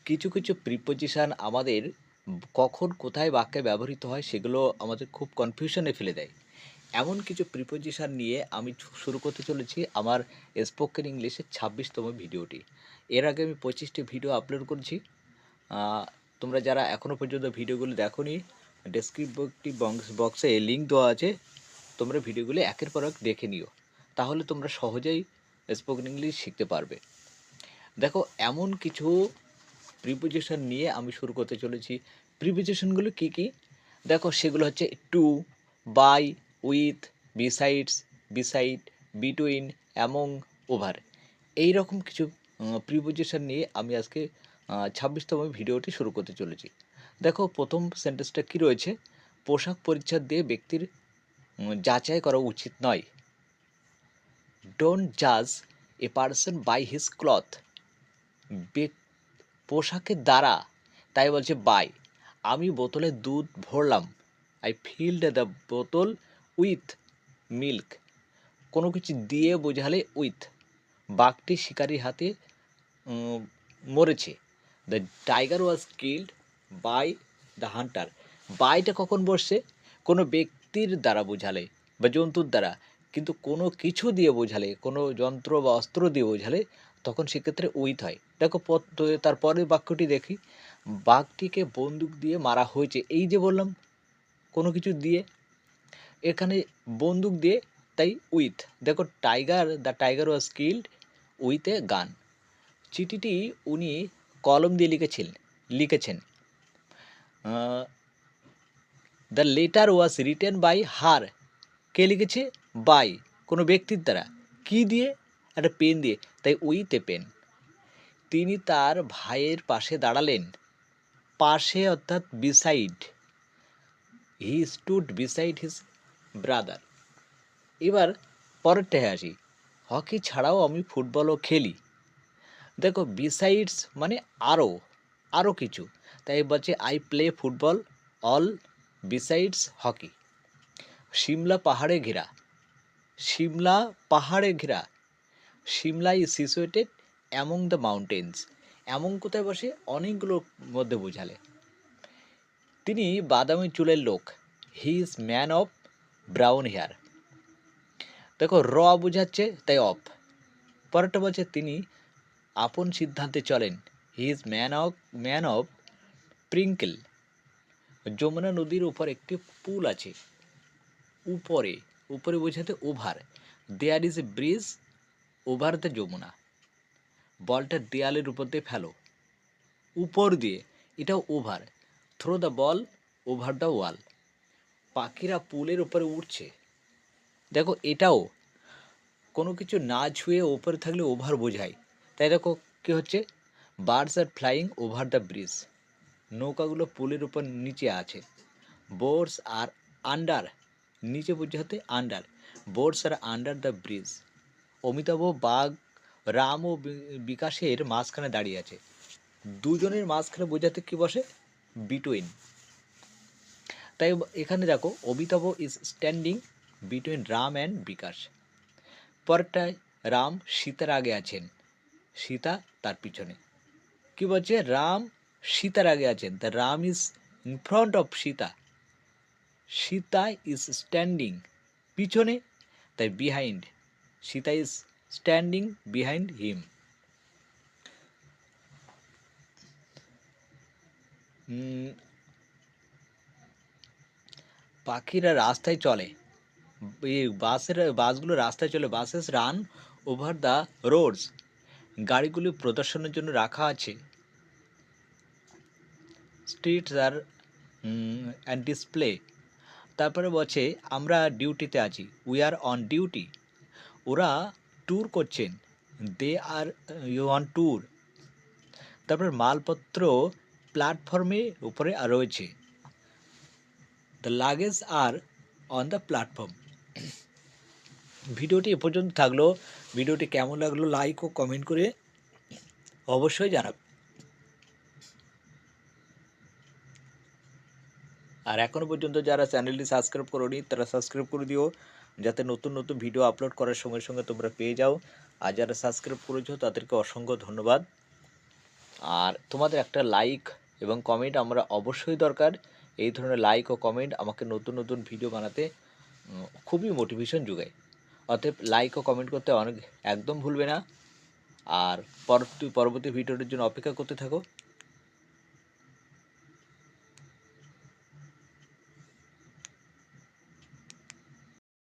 কিছু কিছু প্রিপোজিশন আমাদের কখন কোথায় বাক্যে ব্যবহৃত হয় সেগুলো আমাদের খুব কনফিউশনে ফেলে দেয়। এমন কিছু প্রিপোজিশন নিয়ে আমি শুরু করতে চলেছি আমার স্পোকেন ইংলিশের ২৬তম ভিডিওটি। এর আগে আমি ২৫টি ভিডিও আপলোড করেছি। তোমরা যারা এখনও পর্যন্ত ভিডিওগুলো দেখোনি, ডেসক্রিপটিভ বক্সে লিঙ্ক দেওয়া আছে, তোমরা ভিডিওগুলো একের পর এক দেখে নিও, তাহলে তোমরা সহজেই স্পোকেন ইংলিশ শিখতে পারবে। দেখো, এমন কিছু প্রিপোজিশন নিয়ে আমি শুরু করতে চলেছি। প্রিপোজিশনগুলো কী কী? দেখো, সেগুলো হচ্ছে to, by, with, besides, beside, between, among, over. এই রকম কিছু প্রিপোজিশন নিয়ে আমি আজকে ২৬তম ভিডিওটি শুরু করতে চলেছি। দেখো, প্রথম সেন্টেন্সটা কী রয়েছে? পোশাক পরিচ্ছদ দিয়ে ব্যক্তির যাচাই করা উচিত নয়। ডোন্ট জাজ a person by his cloth. পোশাকের দ্বারা, তাই বলছে বাই। আমি বোতলে দুধ ভরলাম। I filled the bottle with milk. কোনো কিছু দিয়ে বোঝালে উইথ। বাঘটি শিকারির হাতে মরেছে। The tiger was killed by the hunter. বাইটা কখন বসছে? কোনো ব্যক্তির দ্বারা বোঝালে বা জন্তুর দ্বারা, কিন্তু কোনো কিছু দিয়ে বোঝালে, কোনো যন্ত্র বা অস্ত্র দিয়ে বোঝালে তখন সেক্ষেত্রে উইথ হয়। দেখো, তারপরের বাক্যটি দেখি। বাঘটিকে বন্দুক দিয়ে মারা হয়েছে। এই যে বললাম কোনো কিছু দিয়ে, এখানে বন্দুক দিয়ে, তাই উইথ। দেখো, the tiger was killed with a gun. চিঠিটি উনি কলম দিয়ে লিখেছেন। The letter was written by her. কে লিখেছে? বাই, কোনো ব্যক্তির দ্বারা। কি দিয়ে? একটা পেন দিয়ে, তাই উইথ এ পেন। তিনি তার ভাইয়ের পাশে দাঁড়ালেন। পাশে অর্থাৎ বিসাইড। হি স্টুড বিসাইড হিজ ব্রাদার। এবার পরেরটায় আসি। হকি ছাড়াও আমি ফুটবলও খেলি। দেখো, বিসাইডস মানে আরও কিছু, তাই বলছে I play football all besides hockey. Shimla পাহাড়ে ঘেরা। সিমলা পাহাড়ে ঘেরা। Shimla is situated among the mountains. Among কোথায় বসে? অনেকগুলোর মধ্যে বোঝালে। তিনি বাদামি চুলের লোক। He is man of brown hair. দেখো, র বোঝাচ্ছে, তাই অফ। পরেরটা বলছে তিনি আপন সিদ্ধান্তে চলেন। He is man of principle. Yamuna নদীর উপর একটি পুল আছে। উপরে বোঝাতে over. There is a bridge over the Yamuna. বলটা দেয়ালের উপর দিয়ে ফেলো। উপর দিয়ে, এটাও ওভার। Throw the ball over the wall. পাখিরা পুলের উপরে উঠছে। দেখো, এটাও কোনো কিছু না ছুঁয়ে ওপরে থাকলে ওভার বোঝায়। তাই দেখো কী হচ্ছে? Birds are flying over the bridge. নৌকাগুলো পুলের উপর নিচে আছে। বোটস আর আন্ডার, নিচে বোঝাতে আন্ডার। বোটস আর আন্ডার দ্য ব্রিজ। অমিতাভ বাঘ রাম ও বিকাশের মাঝখানে দাঁড়িয়ে আছে। দুজনের মাঝখানে বোঝাতে কী বসে? বিটুইন। তাই এখানে দেখো, Amitabh is standing between Ram and Bikash. পরেরটায় রাম সীতার আগে আছেন, সীতা তার পিছনে। কি বলছে? রাম সীতার আগে আছেন, the Ram is in front of Sita. Sita is standing পিছনে, তাই behind. Sita is standing behind him. পাখিরা রাস্তায় চলে। এই বাসগুলো রাস্তায় চলে। Buses run over the roads. গাড়িগুলি প্রদর্শনের জন্য রাখা আছে। Streets are and display. তারপরে বলছে আমরা ডিউটিতে আছি। We are on duty. ওরা ট্যুর করছেন। They are on tour. তারপর মালপত্র প্ল্যাটফর্মে উপরে রয়েছে। The luggage are on the platform. ভিডিওটি এ পর্যন্ত থাকলো। ভিডিওটি কেমন লাগলো লাইক ও কমেন্ট করে অবশ্যই জানাবে। আর এখনও পর্যন্ত যারা চ্যানেলটি সাবস্ক্রাইব করোনি তারা সাবস্ক্রাইব করে দিও, যাতে নতুন নতুন ভিডিও আপলোড করার সঙ্গে সঙ্গে তোমরা পেয়ে যাও। আর যারা সাবস্ক্রাইব করেছো তাদেরকে অসংখ্য ধন্যবাদ। আর তোমাদের একটা লাইক এবং কমেন্ট আমরা অবশ্যই দরকার। এই ধরনের লাইক ও কমেন্ট আমাকে নতুন নতুন ভিডিও বানাতে খুবই মোটিভেশন যোগায়। অতএব লাইক ও কমেন্ট করতে একদম ভুলবে না। আর পরবর্তী ভিডিওটির জন্য অপেক্ষা করতে থাকো।